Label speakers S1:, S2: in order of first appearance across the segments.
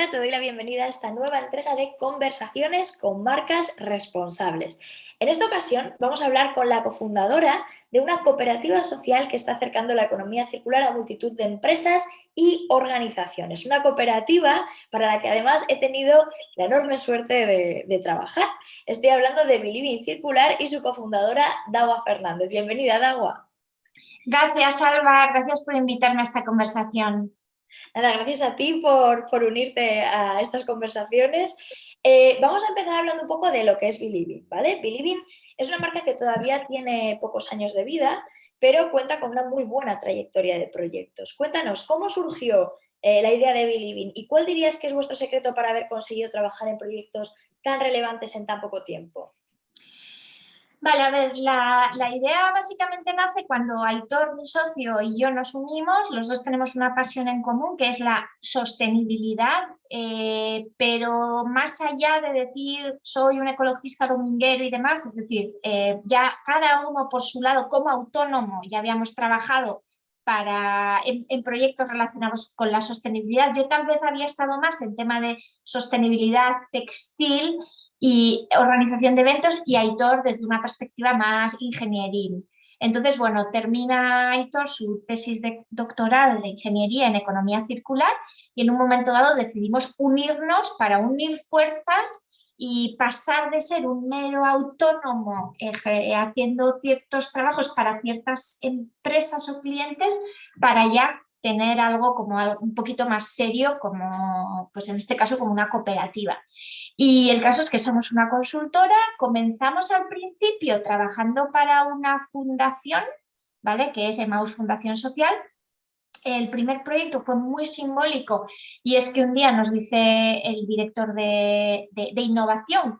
S1: Hola, te doy la bienvenida a esta nueva entrega de Conversaciones con marcas responsables. En esta ocasión vamos a hablar con la cofundadora de una cooperativa social que está acercando la economía circular a multitud de empresas y organizaciones. Una cooperativa para la que además he tenido la enorme suerte de trabajar. Estoy hablando de Believing Circular y su cofundadora, Dawa Fernández. Bienvenida, Dawa.
S2: Gracias, Alba. Gracias por invitarme a esta conversación.
S1: Nada, gracias a ti por unirte a estas conversaciones. Vamos a empezar hablando un poco de lo que es Believing, ¿vale? Believing es una marca que todavía tiene pocos años de vida, pero cuenta con una muy buena trayectoria de proyectos. Cuéntanos, ¿cómo surgió la idea de Believing y cuál dirías que es vuestro secreto para haber conseguido trabajar en proyectos tan relevantes en tan poco tiempo?
S2: Vale, a ver, la idea básicamente nace cuando Aitor, mi socio, y yo nos unimos. Los dos tenemos una pasión en común, que es la sostenibilidad, pero más allá de decir soy un ecologista dominguero y demás, es decir, ya cada uno por su lado como autónomo ya habíamos trabajado en proyectos relacionados con la sostenibilidad. Yo tal vez había estado más en tema de sostenibilidad textil y organización de eventos, y Aitor desde una perspectiva más ingenieril. Entonces, bueno, termina Aitor su tesis doctoral de ingeniería en economía circular y en un momento dado decidimos unirnos para unir fuerzas y pasar de ser un mero autónomo haciendo ciertos trabajos para ciertas empresas o clientes para ya tener algo como algo un poquito más serio, como pues en este caso como una cooperativa. Y el caso es que somos una consultora, comenzamos al principio trabajando para una fundación, ¿vale? Que es Emmaus Fundación Social. El primer proyecto fue muy simbólico y es que un día nos dice el director de innovación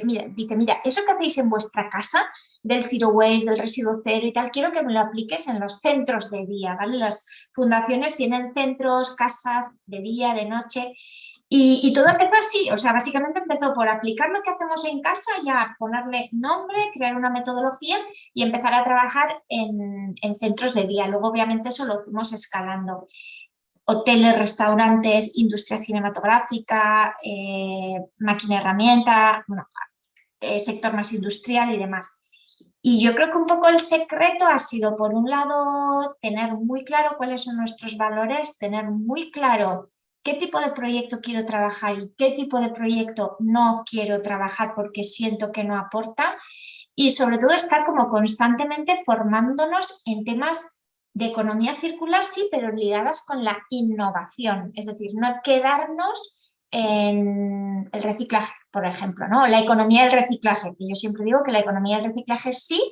S2: mira, dice, mira, eso que hacéis en vuestra casa del zero waste, del residuo cero y tal, quiero que me lo apliques en los centros de día, ¿vale? Las fundaciones tienen centros, casas de día, de noche. Y todo empezó así, o sea, básicamente empezó por aplicar lo que hacemos en casa, ya ponerle nombre, crear una metodología y empezar a trabajar en centros de día. Luego, obviamente, eso lo fuimos escalando. Hoteles, restaurantes, industria cinematográfica, máquina herramienta, bueno, sector más industrial y demás. Y yo creo que un poco el secreto ha sido, por un lado, tener muy claro cuáles son nuestros valores, tener muy claro qué tipo de proyecto quiero trabajar y qué tipo de proyecto no quiero trabajar porque siento que no aporta, y sobre todo estar como constantemente formándonos en temas de economía circular, sí, pero ligadas con la innovación, es decir, no quedarnos en el reciclaje, por ejemplo, ¿no? La economía del reciclaje, que yo siempre digo que la economía del reciclaje sí,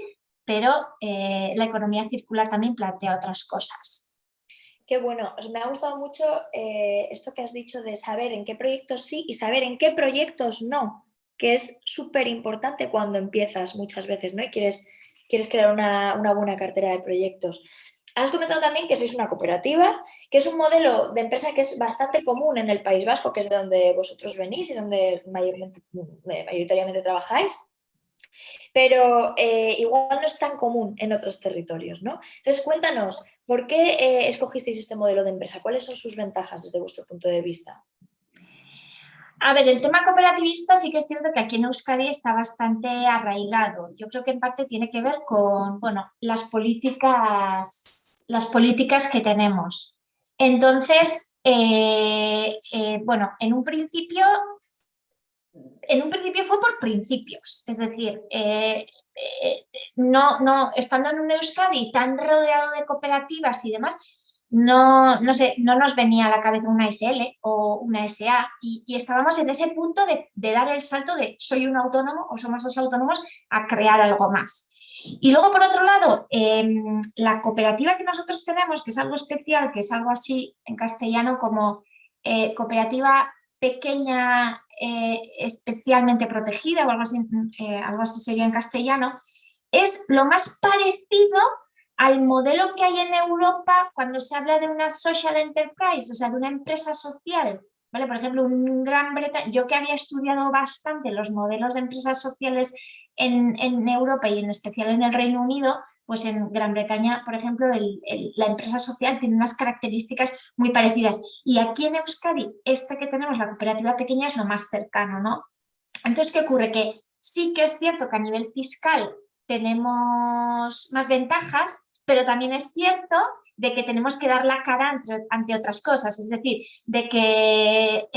S2: pero la economía circular también plantea otras cosas.
S1: Qué bueno, me ha gustado mucho esto que has dicho de saber en qué proyectos sí y saber en qué proyectos no, que es súper importante cuando empiezas muchas veces, ¿no? Y quieres crear una buena cartera de proyectos. Has comentado también que sois una cooperativa, que es un modelo de empresa que es bastante común en el País Vasco, que es de donde vosotros venís y donde mayoritariamente trabajáis, pero igual no es tan común en otros territorios, ¿no? Entonces, cuéntanos, ¿por qué escogisteis este modelo de empresa? ¿Cuáles son sus ventajas desde vuestro punto de vista?
S2: A ver, el tema cooperativista sí que es cierto que aquí en Euskadi está bastante arraigado. Yo creo que en parte tiene que ver con, bueno, las políticas que tenemos. Entonces, bueno, en un principio fue por principios, es decir, no, estando en un Euskadi tan rodeado de cooperativas y demás, no sé, no nos venía a la cabeza una SL o una SA, y estábamos en ese punto de dar el salto de soy un autónomo o somos dos autónomos a crear algo más. Y luego, por otro lado, la cooperativa que nosotros tenemos, que es algo especial, que es algo así en castellano como cooperativa pequeña, especialmente protegida o algo así sería en castellano, es lo más parecido al modelo que hay en Europa cuando se habla de una social enterprise, o sea, de una empresa social. ¿Vale? Por ejemplo, en Gran Bretaña, yo que había estudiado bastante los modelos de empresas sociales en Europa y en especial en el Reino Unido, pues en Gran Bretaña, por ejemplo, la empresa social tiene unas características muy parecidas. Y aquí en Euskadi, esta que tenemos, la cooperativa pequeña, es lo más cercano, ¿no? Entonces, ¿qué ocurre? Que sí que es cierto que a nivel fiscal tenemos más ventajas, pero también es cierto de que tenemos que dar la cara ante otras cosas, es decir, de que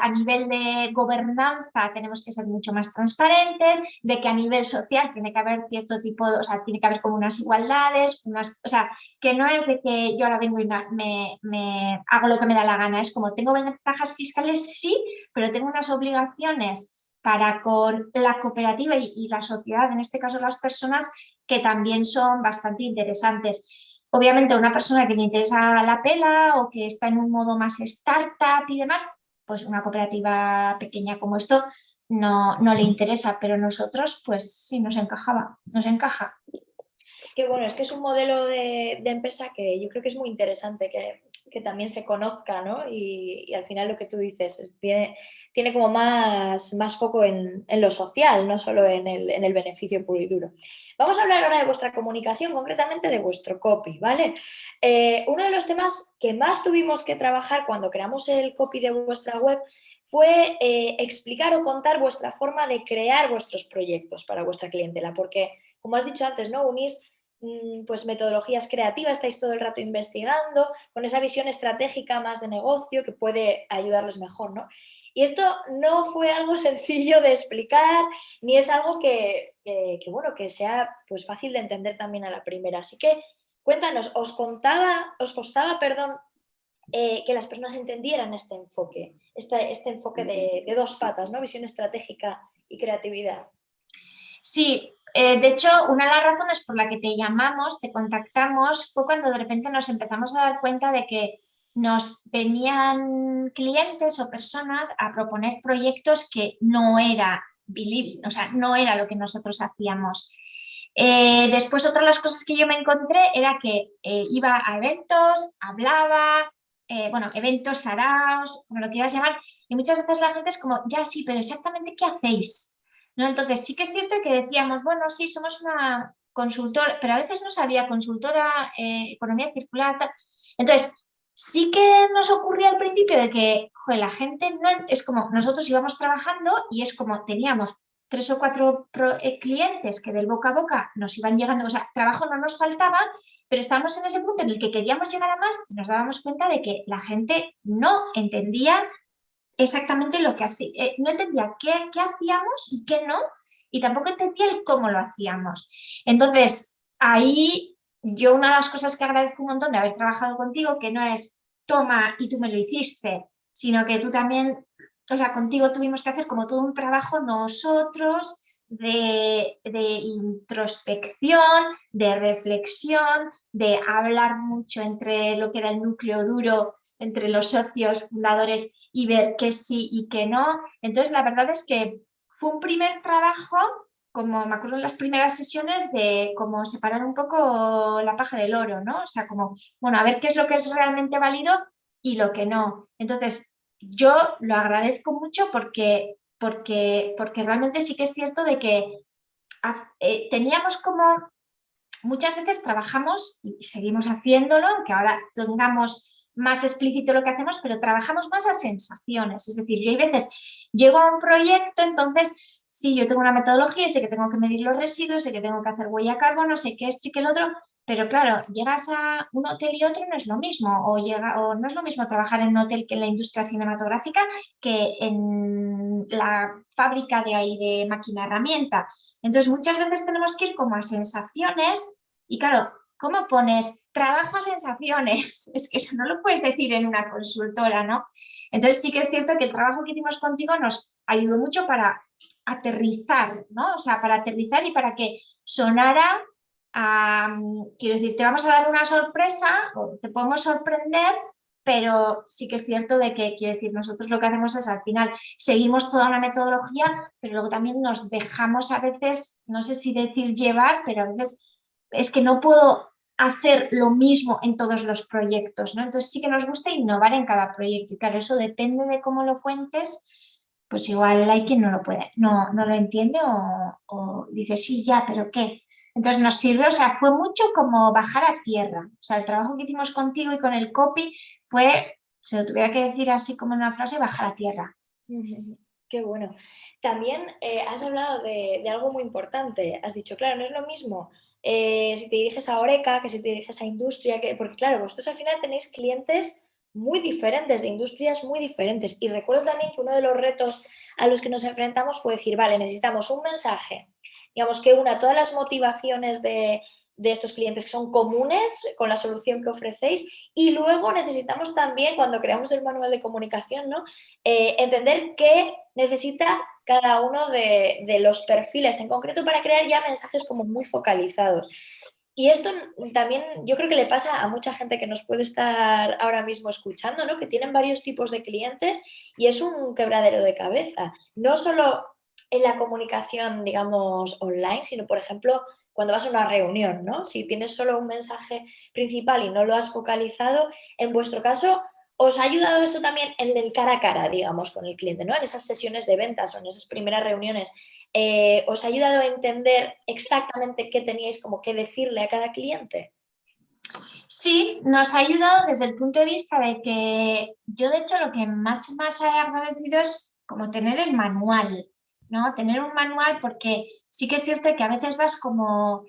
S2: a nivel de gobernanza tenemos que ser mucho más transparentes, de que a nivel social tiene que haber cierto tipo, o sea, tiene que haber como unas igualdades, o sea, que no es de que yo ahora vengo y me hago lo que me da la gana, es como tengo ventajas fiscales, sí, pero tengo unas obligaciones para con la cooperativa y la sociedad, en este caso las personas, que también son bastante interesantes. Obviamente a una persona que le interesa la pela o que está en un modo más startup y demás, pues una cooperativa pequeña como esto no le interesa, pero nosotros pues sí nos encajaba, nos encaja.
S1: Que bueno, es que es un modelo de empresa que yo creo que es muy interesante que también se conozca, ¿no? Y al final lo que tú dices, tiene como más foco en lo social, no solo en el beneficio puro y duro. Vamos a hablar ahora de vuestra comunicación, concretamente de vuestro copy, ¿vale? Uno de los temas que más tuvimos que trabajar cuando creamos el copy de vuestra web fue explicar o contar vuestra forma de crear vuestros proyectos para vuestra clientela, porque, como has dicho antes, ¿no? Unís pues metodologías creativas, estáis todo el rato investigando, con esa visión estratégica más de negocio que puede ayudarles mejor, ¿no? Y esto no fue algo sencillo de explicar, ni es algo bueno, que sea pues fácil de entender también a la primera. Así que cuéntanos, os costaba, perdón, que las personas entendieran este enfoque, este enfoque de dos patas, ¿no? Visión estratégica y creatividad.
S2: Sí, de hecho, una de las razones por la que te llamamos, te contactamos, fue cuando de repente nos empezamos a dar cuenta de que nos venían clientes o personas a proponer proyectos que no era believing, o sea, no era lo que nosotros hacíamos. Después, otra de las cosas que yo me encontré era que iba a eventos, hablaba, bueno, eventos, saraos, como lo quieras llamar, y muchas veces la gente es como, ya sí, pero exactamente ¿qué hacéis? ¿No? Entonces sí que es cierto que decíamos, bueno, sí, somos una consultora, pero a veces no sabía consultora, economía circular, tal. Entonces sí que nos ocurría al principio de que joder, la gente no, es como nosotros íbamos trabajando y es como teníamos 3 o 4 clientes que del boca a boca nos iban llegando, o sea, trabajo no nos faltaba, pero estábamos en ese punto en el que queríamos llegar a más y nos dábamos cuenta de que la gente no entendía exactamente lo que hacía, no entendía qué hacíamos y qué no, y tampoco entendía el cómo lo hacíamos. Entonces, ahí yo una de las cosas que agradezco un montón de haber trabajado contigo, que no es toma y tú me lo hiciste, sino que tú también, o sea, contigo tuvimos que hacer como todo un trabajo nosotros de introspección, de reflexión, de hablar mucho entre lo que era el núcleo duro, entre los socios fundadores y ver qué sí y qué no. Entonces, la verdad es que fue un primer trabajo, como me acuerdo en las primeras sesiones, de como separar un poco la paja del oro, ¿no? O sea, como, bueno, a ver qué es lo que es realmente válido y lo que no. Entonces, yo lo agradezco mucho porque realmente sí que es cierto de que teníamos como muchas veces trabajamos y seguimos haciéndolo, aunque ahora tengamos más explícito lo que hacemos, pero trabajamos más a sensaciones. Es decir, yo hay veces llego a un proyecto, entonces sí, yo tengo una metodología, sé que tengo que medir los residuos, sé que tengo que hacer huella de carbono, sé que esto y que el otro, pero claro, llegas a un hotel y otro no es lo mismo, o no es lo mismo trabajar en un hotel que en la industria cinematográfica, que en la fábrica de ahí de máquina herramienta. Entonces muchas veces tenemos que ir como a sensaciones y claro, ¿cómo pones trabajo a sensaciones? Es que eso no lo puedes decir en una consultora, ¿no? Entonces sí que es cierto que el trabajo que hicimos contigo nos ayudó mucho para aterrizar, ¿no? O sea, para aterrizar y para que sonara quiero decir, te vamos a dar una sorpresa o te podemos sorprender, pero sí que es cierto de que, quiero decir, nosotros lo que hacemos es al final seguimos toda una metodología, pero luego también nos dejamos a veces, no sé si decir llevar, pero a veces es que no puedo hacer lo mismo en todos los proyectos, ¿no? Entonces sí que nos gusta innovar en cada proyecto y claro, eso depende de cómo lo cuentes, pues igual hay quien no lo puede, no lo entiende o dice sí, ya, pero ¿qué? Entonces nos sirve, o sea, fue mucho como bajar a tierra. O sea, el trabajo que hicimos contigo y con el copy fue, si lo tuviera que decir así como en una frase, bajar a tierra.
S1: Qué bueno. También has hablado de algo muy importante. Has dicho, claro, no es lo mismo si te diriges a Oreca que si te diriges a industria, porque claro, vosotros al final tenéis clientes muy diferentes, de industrias muy diferentes. Y recuerdo también que uno de los retos a los que nos enfrentamos fue decir, vale, necesitamos un mensaje, digamos, que una todas las motivaciones de estos clientes que son comunes con la solución que ofrecéis y luego necesitamos también, cuando creamos el manual de comunicación, ¿no? Entender qué necesita cada uno de los perfiles en concreto para crear ya mensajes como muy focalizados. Y esto también yo creo que le pasa a mucha gente que nos puede estar ahora mismo escuchando, ¿no? Que tienen varios tipos de clientes y es un quebradero de cabeza. No solo en la comunicación, digamos, online, sino, por ejemplo, cuando vas a una reunión, ¿no? Si tienes solo un mensaje principal y no lo has focalizado, en vuestro caso, ¿os ha ayudado esto también en el cara a cara, digamos, con el cliente, ¿no? En esas sesiones de ventas o en esas primeras reuniones, ¿os ha ayudado a entender exactamente qué teníais como que decirle a cada cliente?
S2: Sí, nos ha ayudado desde el punto de vista de que yo, de hecho, lo que más he agradecido es como tener el manual, ¿no? Tener un manual porque sí que es cierto que a veces vas como,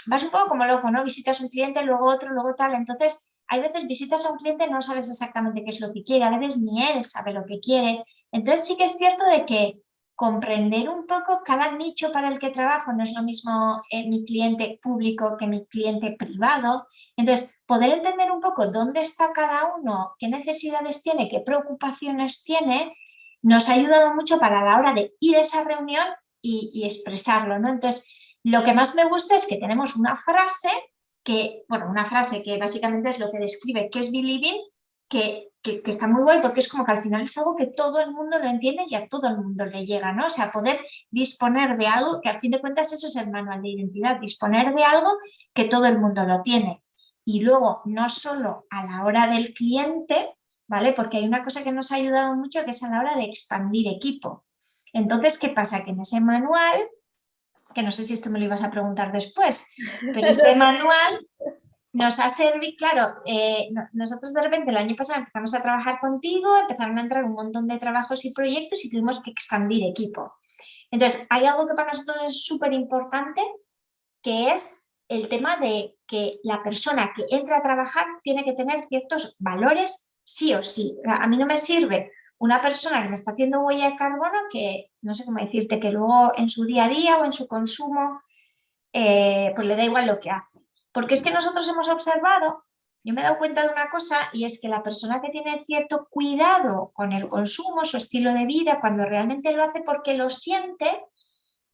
S2: vas un poco como loco, ¿no? Visitas un cliente, luego otro, luego tal. Entonces, hay veces visitas a un cliente y no sabes exactamente qué es lo que quiere, a veces ni él sabe lo que quiere. Entonces, sí que es cierto de que comprender un poco cada nicho para el que trabajo, no es lo mismo mi cliente público que mi cliente privado. Entonces, poder entender un poco dónde está cada uno, qué necesidades tiene, qué preocupaciones tiene, nos ha ayudado mucho para la hora de ir a esa reunión y expresarlo, ¿no? Entonces, lo que más me gusta es que tenemos una frase que, bueno, una frase que básicamente es lo que describe qué es Believing, que está muy guay porque es como que al final es algo que todo el mundo lo entiende y a todo el mundo le llega, ¿no? O sea, poder disponer de algo, que al fin de cuentas eso es el manual de identidad, disponer de algo que todo el mundo lo tiene. Y luego, no solo a la hora del cliente, ¿vale? Porque hay una cosa que nos ha ayudado mucho que es a la hora de expandir equipo. Entonces, ¿qué pasa? Que en ese manual, que no sé si esto me lo ibas a preguntar después, pero este manual nos ha servido, claro, nosotros de repente el año pasado empezamos a trabajar contigo, empezaron a entrar un montón de trabajos y proyectos y tuvimos que expandir equipo. Entonces, hay algo que para nosotros es súper importante, que es el tema de que la persona que entra a trabajar tiene que tener ciertos valores sí o sí. A mí no me sirve una persona que me está haciendo huella de carbono que, no sé cómo decirte, que luego en su día a día o en su consumo pues le da igual lo que hace. Porque es que nosotros hemos observado, yo me he dado cuenta de una cosa y es que la persona que tiene cierto cuidado con el consumo, su estilo de vida, cuando realmente lo hace porque lo siente,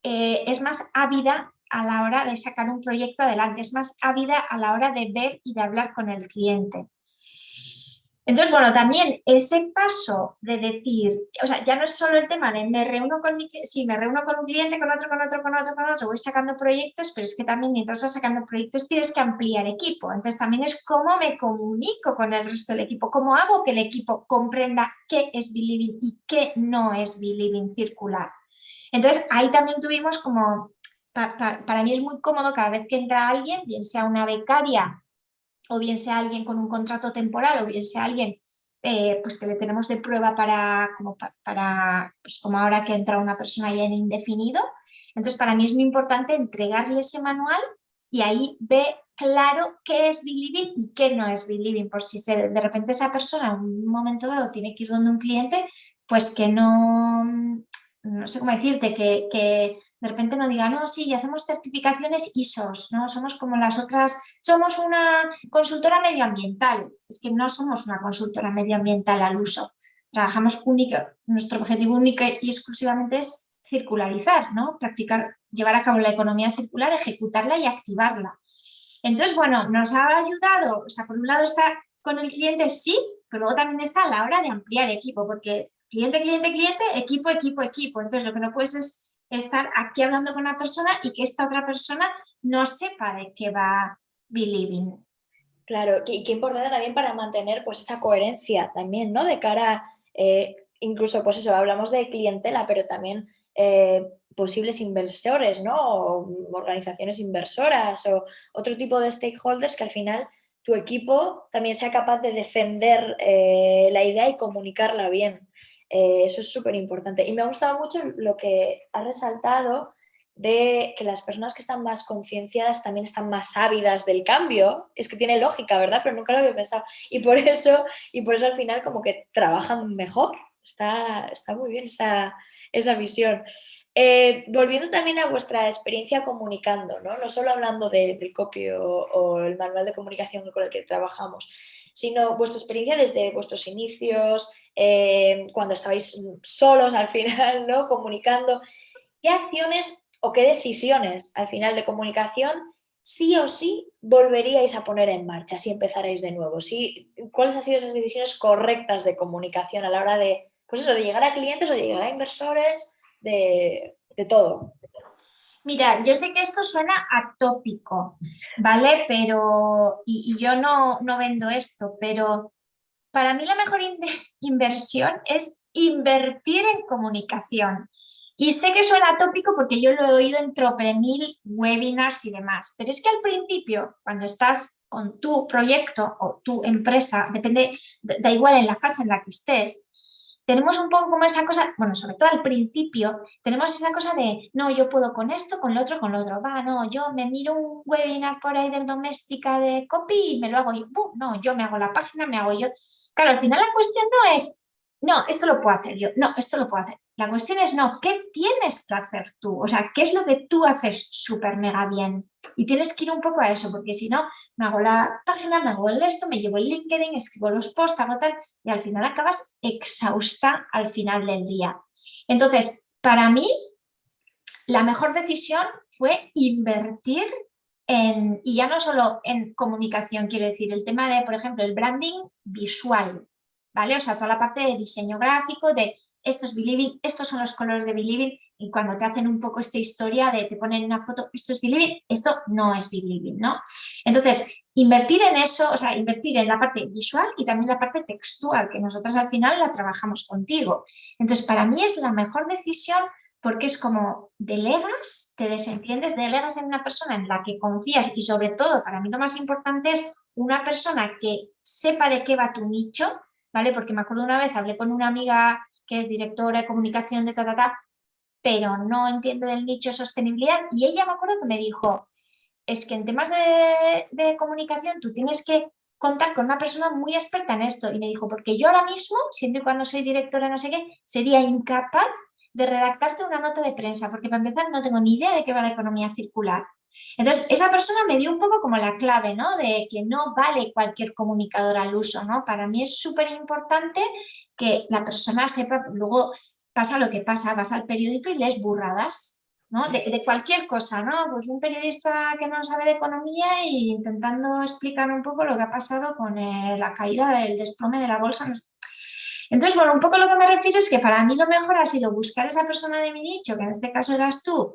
S2: es más ávida a la hora de sacar un proyecto adelante, es más ávida a la hora de ver y de hablar con el cliente. Entonces, bueno, también ese paso de decir, o sea, ya no es solo el tema de me reúno con sí, me reúno con un cliente, con otro, con otro, con otro, con otro, voy sacando proyectos, pero es que también mientras vas sacando proyectos tienes que ampliar equipo. Entonces, también es cómo me comunico con el resto del equipo, cómo hago que el equipo comprenda qué es Believing y qué no es Believing circular. Entonces, ahí también tuvimos como, para mí es muy cómodo cada vez que entra alguien, bien sea una becaria o bien sea alguien con un contrato temporal o bien sea alguien pues que le tenemos de prueba pues como ahora que entra una persona ya en indefinido. Entonces, para mí es muy importante entregarle ese manual y ahí ve claro qué es Believing y qué no es Believing, por si de repente esa persona en un momento dado tiene que ir donde un cliente, pues que no sé cómo decirte, que de repente no diga, no, sí, hacemos certificaciones ISOs, ¿no? Somos como las otras, somos una consultora medioambiental. Es que no somos una consultora medioambiental al uso. Trabajamos nuestro objetivo único y exclusivamente es circularizar, ¿no? Practicar, llevar a cabo la economía circular, ejecutarla y activarla. Entonces, bueno, nos ha ayudado, o sea, por un lado está con el cliente, sí, pero luego también está a la hora de ampliar equipo, porque cliente, cliente, cliente, equipo, equipo, equipo. Entonces, lo que no puedes es estar aquí hablando con una persona y que esta otra persona no sepa de qué va Believing.
S1: Claro, y qué importante también para mantener pues esa coherencia también, ¿no? De cara, incluso pues eso, hablamos de clientela, pero también posibles inversores, ¿no? O organizaciones inversoras o otro tipo de stakeholders que al final tu equipo también sea capaz de defender la idea y comunicarla bien. Eso es súper importante. Y me ha gustado mucho lo que has resaltado de que las personas que están más concienciadas también están más ávidas del cambio. Es que tiene lógica, ¿verdad? Pero nunca lo había pensado. Y por eso al final como que trabajan mejor. Está muy bien esa visión. Volviendo también a vuestra experiencia comunicando, ¿no? No solo hablando del copy o el manual de comunicación con el que trabajamos, sino vuestra experiencia desde vuestros inicios, cuando estabais solos al final, ¿no? Comunicando. ¿Qué acciones o qué decisiones al final de comunicación sí o sí volveríais a poner en marcha si empezarais de nuevo? ¿Sí? ¿Cuáles han sido esas decisiones correctas de comunicación a la hora de, pues eso, de llegar a clientes o de llegar a inversores, de todo?
S2: Mira, yo sé que esto suena atópico, ¿vale? Pero, y yo no vendo esto, pero para mí la mejor inversión es invertir en comunicación. Y sé que suena atópico porque yo lo he oído en trope mil webinars y demás, pero es que al principio, cuando estás con tu proyecto o tu empresa, depende, da igual en la fase en la que estés, tenemos un poco como esa cosa, bueno, sobre todo al principio, tenemos esa cosa de, no, yo puedo con esto, con lo otro, va, no, yo me miro un webinar por ahí del Doméstica de copy y me lo hago yo, no, yo me hago la página, me hago yo. Claro, al final la cuestión no es, no, esto lo puedo hacer yo, no, esto lo puedo hacer. La cuestión es, no, ¿qué tienes que hacer tú? O sea, ¿qué es lo que tú haces súper mega bien? Y tienes que ir un poco a eso, porque si no, me hago la página, me hago el esto, me llevo el LinkedIn, escribo los posts, hago tal, y al final acabas exhausta al final del día. Entonces, para mí, la mejor decisión fue invertir y ya no solo en comunicación, quiero decir, el tema de, por ejemplo, el branding visual, ¿vale? O sea, toda la parte de diseño gráfico, de estos Believing, estos son los colores de Believing, y cuando te hacen un poco esta historia de te ponen una foto, esto es Believing, esto no es Believing, ¿no? Entonces, invertir en eso, o sea, invertir en la parte visual y también la parte textual, que nosotros al final la trabajamos contigo. Entonces, para mí es la mejor decisión porque es como delegas, te desentiendes, delegas en una persona en la que confías y sobre todo, para mí lo más importante es una persona que sepa de qué va tu nicho, ¿vale? Porque me acuerdo una vez, hablé con una amiga que es directora de comunicación de pero no entiende del nicho de sostenibilidad y ella me acuerdo que me dijo, es que en temas de comunicación tú tienes que contar con una persona muy experta en esto. Y me dijo, porque yo ahora mismo, siempre y cuando soy directora no sé qué, sería incapaz de redactarte una nota de prensa, porque para empezar no tengo ni idea de qué va la economía circular. Entonces, esa persona me dio un poco como la clave, ¿no? De que no vale cualquier comunicador al uso, ¿no? Para mí es súper importante que la persona sepa, luego pasa lo que pasa, vas al periódico y lees burradas, ¿no? De cualquier cosa, ¿no? Pues un periodista que no sabe de economía e intentando explicar un poco lo que ha pasado con la caída del desplome de la bolsa. Entonces, bueno, un poco lo que me refiero es que para mí lo mejor ha sido buscar esa persona de mi nicho, que en este caso eras tú,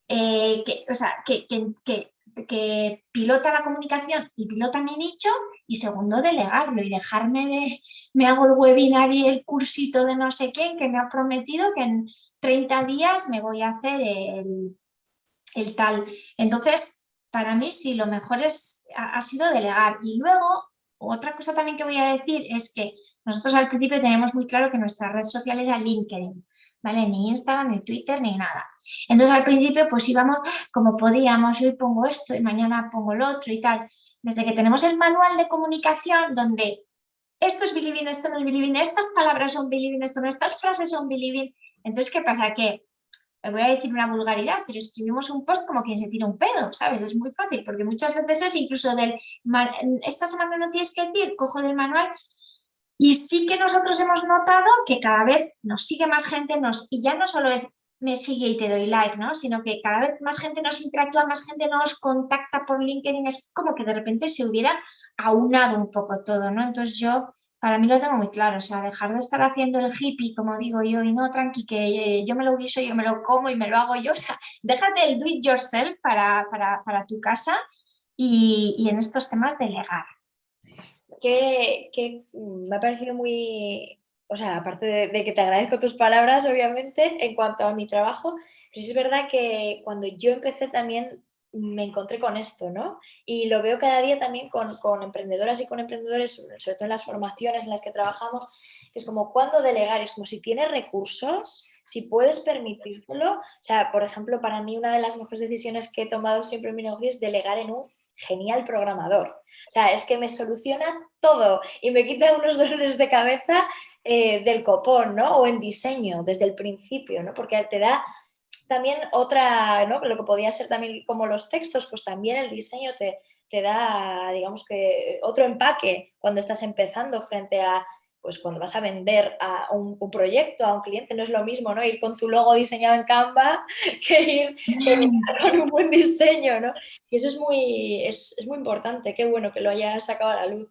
S2: o sea, que pilota la comunicación y pilota mi nicho, y segundo, delegarlo y dejarme de, me hago el webinar y el cursito de no sé quién que me ha prometido que en 30 días me voy a hacer el tal. Entonces, para mí sí, lo mejor ha sido delegar. Y luego, otra cosa también que voy a decir es que nosotros al principio teníamos muy claro que nuestra red social era LinkedIn, ¿vale? Ni Instagram, ni Twitter, ni nada. Entonces al principio pues íbamos como podíamos, hoy pongo esto y mañana pongo lo otro y tal. Desde que tenemos el manual de comunicación donde esto es Believing, esto no es Believing, estas palabras son Believing, esto no, estas frases son Believing. Entonces, ¿qué pasa? Que voy a decir una vulgaridad, pero escribimos un post como quien se tira un pedo, ¿sabes? Es muy fácil, porque muchas veces es incluso esta semana no tienes que decir, cojo del manual, y sí que nosotros hemos notado que cada vez nos sigue más gente, y ya no solo es me sigue y te doy like, ¿no? Sino que cada vez más gente nos interactúa, más gente nos contacta por LinkedIn, es como que de repente se hubiera aunado un poco todo, ¿no? Entonces yo, para mí lo tengo muy claro, o sea, dejar de estar haciendo el hippie, como digo yo, y no, tranqui, que yo me lo guiso, yo me lo como y me lo hago yo, o sea, déjate el do it yourself para tu casa y en estos temas delegar.
S1: Me ha parecido muy, o sea, aparte de que te agradezco tus palabras, obviamente, en cuanto a mi trabajo, Pero sí es verdad que cuando yo empecé también me encontré con esto, ¿no? Y lo veo cada día también con emprendedoras y con emprendedores, sobre todo en las formaciones en las que trabajamos, que es como cuando delegar, es como si tienes recursos, si puedes permitírtelo. O sea, por ejemplo, para mí una de las mejores decisiones que he tomado siempre en mi negocio es delegar en un genial programador. O sea, es que me soluciona todo y me quita unos dolores de cabeza del copón, ¿no? O en diseño desde el principio, ¿no? Porque te da también otra, ¿no? Lo que podía ser también como los textos, pues también el diseño te da, digamos que, otro empaque cuando estás empezando frente a, pues cuando vas a vender a un proyecto, a un cliente, no es lo mismo, ¿no? Ir con tu logo diseñado en Canva que ir con un buen diseño, ¿no? Y eso es muy importante, qué bueno que lo hayas sacado a la luz.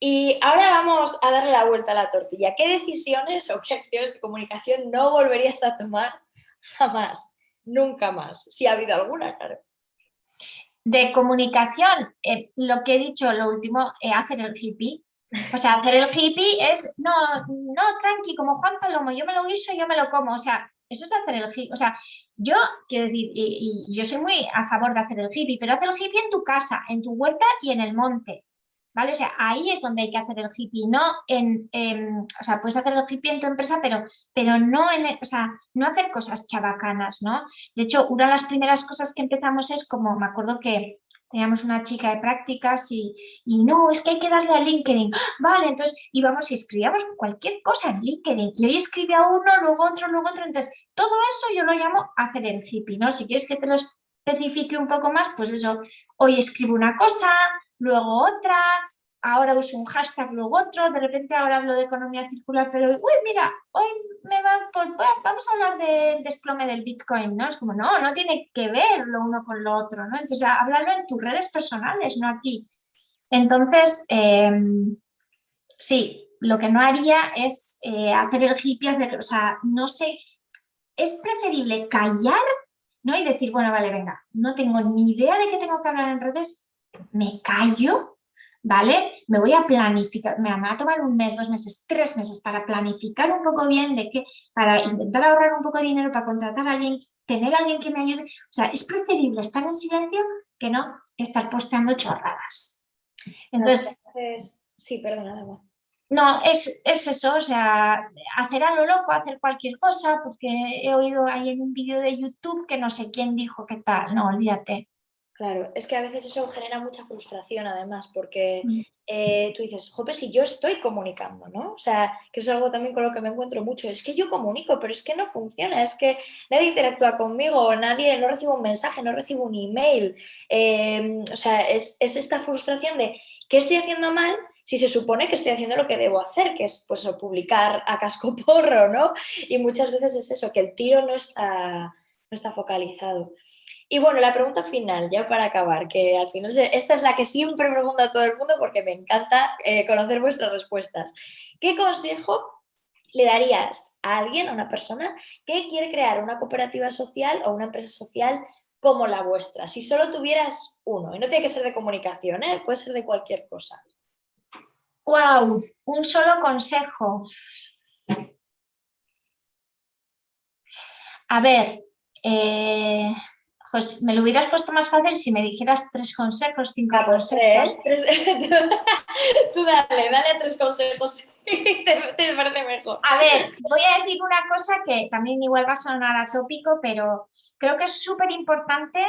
S1: Y ahora vamos a darle la vuelta a la tortilla. ¿Qué decisiones o qué acciones de comunicación no volverías a tomar jamás? Nunca más, si ha habido alguna, claro.
S2: De comunicación, lo que he dicho, lo último, hacer el hippie. O sea, hacer el hippie es, no, no, tranqui, como Juan Palomo, yo me lo guiso, yo me lo como. O sea, eso es hacer el hippie. O sea, yo quiero decir, y yo soy muy a favor de hacer el hippie, pero hacer el hippie en tu casa, en tu huerta y en el monte. ¿Vale? O sea, ahí es donde hay que hacer el hippie, no o sea, puedes hacer el hippie en tu empresa, pero no o sea, no hacer cosas chabacanas, ¿no? De hecho, una de las primeras cosas que empezamos es como, me acuerdo que teníamos una chica de prácticas y no, es que hay que darle a LinkedIn. ¡Ah! Vale, entonces íbamos y escribíamos cualquier cosa en LinkedIn. Y hoy escribe a uno, luego otro, luego otro. Entonces, todo eso yo lo llamo hacer el hippie, ¿no? Si quieres que te lo especifique un poco más, pues eso, hoy escribo una cosa, luego otra, ahora uso un hashtag, luego otro, de repente ahora hablo de economía circular, pero uy, mira, hoy me va por, vamos a hablar del desplome del Bitcoin, ¿no? Es como, no, no tiene que ver lo uno con lo otro, ¿no? Entonces, háblalo en tus redes personales, no aquí. Entonces, sí, lo que no haría es hacer el hippie, o sea, no sé, es preferible callar, ¿no? Y decir, bueno, vale, venga, no tengo ni idea de qué tengo que hablar en redes, me callo, ¿vale? Me voy a planificar, me va a tomar un mes, 2 meses, 3 meses para planificar un poco bien de qué, para intentar ahorrar un poco de dinero, para contratar a alguien, tener a alguien que me ayude. O sea, es preferible estar en silencio que no estar posteando chorradas. Entonces,
S1: sí, perdona, Dama.
S2: no, es eso, o sea, hacer a lo loco, hacer cualquier cosa, porque he oído ahí en un vídeo de YouTube que no sé quién dijo qué tal, no, olvídate.
S1: Claro, es que a veces eso genera mucha frustración además, porque
S2: Mm.
S1: tú dices, jope, si yo estoy comunicando, ¿no? O sea, que eso es algo también con lo que me encuentro mucho, es que yo comunico, pero es que no funciona, es que nadie interactúa conmigo, nadie, no recibo un mensaje, no recibo un email. O sea, es esta frustración de, ¿qué estoy haciendo mal? Si se supone que estoy haciendo lo que debo hacer, que es pues publicar a cascoporro, ¿no? Y muchas veces es eso, que el tiro no está focalizado. Y bueno, la pregunta final, ya para acabar, que al final esta es la que siempre pregunto a todo el mundo porque me encanta conocer vuestras respuestas. ¿Qué consejo le darías a alguien, a una persona, que quiere crear una cooperativa social o una empresa social como la vuestra? Si solo tuvieras uno, y no tiene que ser de comunicación, puede ser de cualquier cosa.
S2: ¡Wow! Un solo consejo. A ver, pues me lo hubieras puesto más fácil si me dijeras 3 consejos, 5
S1: Pues
S2: consejos.
S1: tres. Tú dale 3 consejos. Te parece mejor.
S2: A ver, voy a decir una cosa que también igual va a sonar atópico, pero creo que es súper importante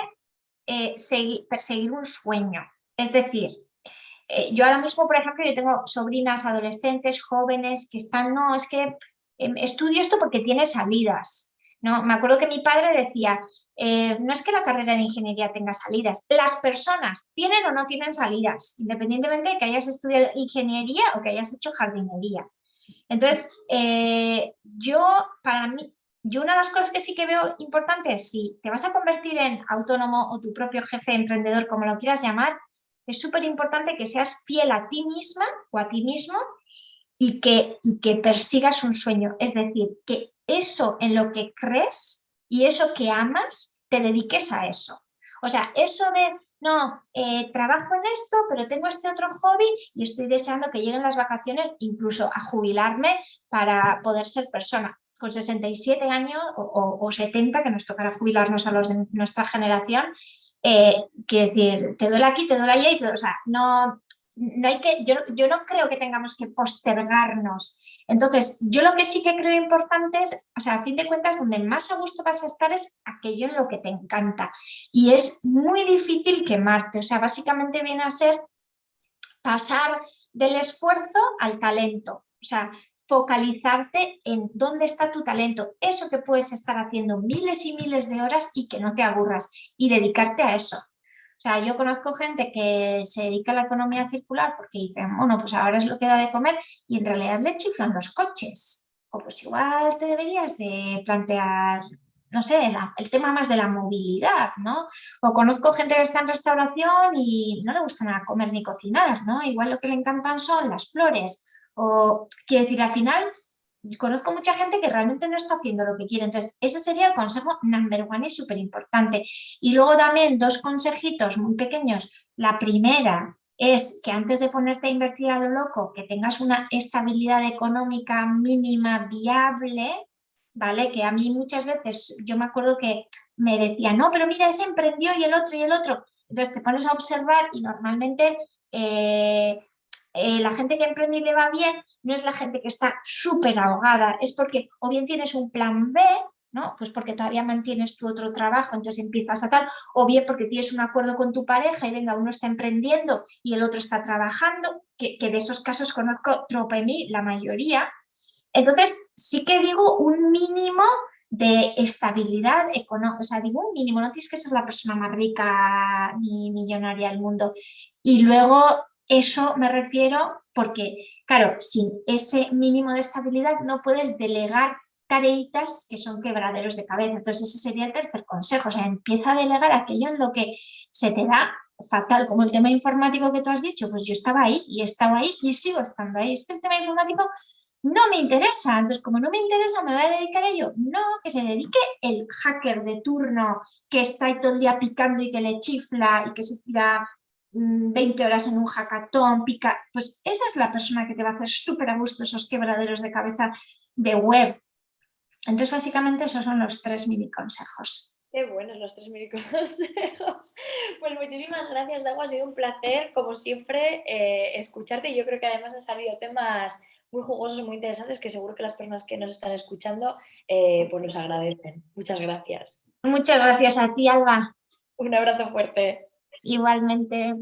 S2: perseguir un sueño. Es decir, yo ahora mismo, por ejemplo, yo tengo sobrinas adolescentes, jóvenes, que están, no, es que estudio esto porque tiene salidas. ¿No? Me acuerdo que mi padre decía, no es que la carrera de ingeniería tenga salidas, las personas tienen o no tienen salidas, independientemente de que hayas estudiado ingeniería o que hayas hecho jardinería. Entonces, para mí, yo una de las cosas que sí que veo importante es si te vas a convertir en autónomo o tu propio jefe emprendedor, como lo quieras llamar, es súper importante que seas fiel a ti misma o a ti mismo y que persigas un sueño. Es decir, que eso en lo que crees y eso que amas, te dediques a eso. O sea, eso de, no, trabajo en esto, pero tengo este otro hobby y estoy deseando que lleguen las vacaciones, incluso a jubilarme para poder ser persona. con 67 años o 70, que nos tocará jubilarnos a los de nuestra generación, quiero decir, te duele aquí, te duele allá, y o sea, no hay que, yo no creo que tengamos que postergarnos. Entonces, yo lo que sí que creo importante es, o sea, a fin de cuentas, donde más a gusto vas a estar es aquello en lo que te encanta. Y es muy difícil quemarte, o sea, básicamente viene a ser pasar del esfuerzo al talento, o sea, focalizarte en dónde está tu talento, eso que puedes estar haciendo miles y miles de horas y que no te aburras, y dedicarte a eso. O sea, yo conozco gente que se dedica a la economía circular porque dicen, bueno, pues ahora es lo que da de comer, y en realidad le chiflan los coches. O pues igual te deberías de plantear, no sé, el tema más de la movilidad, ¿no? O conozco gente que está en restauración y no le gusta nada comer ni cocinar, ¿no? Igual lo que le encantan son las flores. O, quiero decir, al final, conozco mucha gente que realmente no está haciendo lo que quiere. Entonces, ese sería el consejo number one y súper importante. Y luego también dos consejitos muy pequeños. La primera es que antes de ponerte a invertir a lo loco, que tengas una estabilidad económica mínima viable, ¿vale? Que a mí muchas veces, yo me acuerdo que me decían, no, pero mira, ese emprendió y el otro y el otro. Entonces te pones a observar y normalmente la gente que emprende y le va bien no es la gente que está súper ahogada, es porque o bien tienes un plan B, ¿no? Pues porque todavía mantienes tu otro trabajo, entonces empiezas a tal, o bien porque tienes un acuerdo con tu pareja y venga, uno está emprendiendo y el otro está trabajando, que de esos casos conozco tropemí, la mayoría. Entonces, sí que digo un mínimo de estabilidad económica, o sea, digo un mínimo, no tienes que ser la persona más rica ni millonaria del mundo. Y luego eso me refiero porque, claro, sin ese mínimo de estabilidad no puedes delegar tareitas que son quebraderos de cabeza. Entonces ese sería el tercer consejo, o sea, empieza a delegar aquello en lo que se te da fatal, como el tema informático que tú has dicho, pues yo estaba ahí y estaba ahí y sigo estando ahí. Es que el tema informático no me interesa, entonces como no me interesa, ¿me voy a dedicar a ello? No, que se dedique el hacker de turno que está ahí todo el día picando y que le chifla y que se tira 20 horas en un hackathon, pica, pues esa es la persona que te va a hacer súper a gusto esos quebraderos de cabeza de web. Entonces básicamente esos son los 3 mini consejos.
S1: Qué buenos los 3.000 consejos. Pues muchísimas gracias, Dago. Ha sido un placer, como siempre, escucharte. Y yo creo que además han salido temas muy jugosos, muy interesantes, que seguro que las personas que nos están escuchando pues los agradecen. Muchas gracias.
S2: Muchas gracias a ti, Alba.
S1: Un abrazo fuerte.
S2: Igualmente.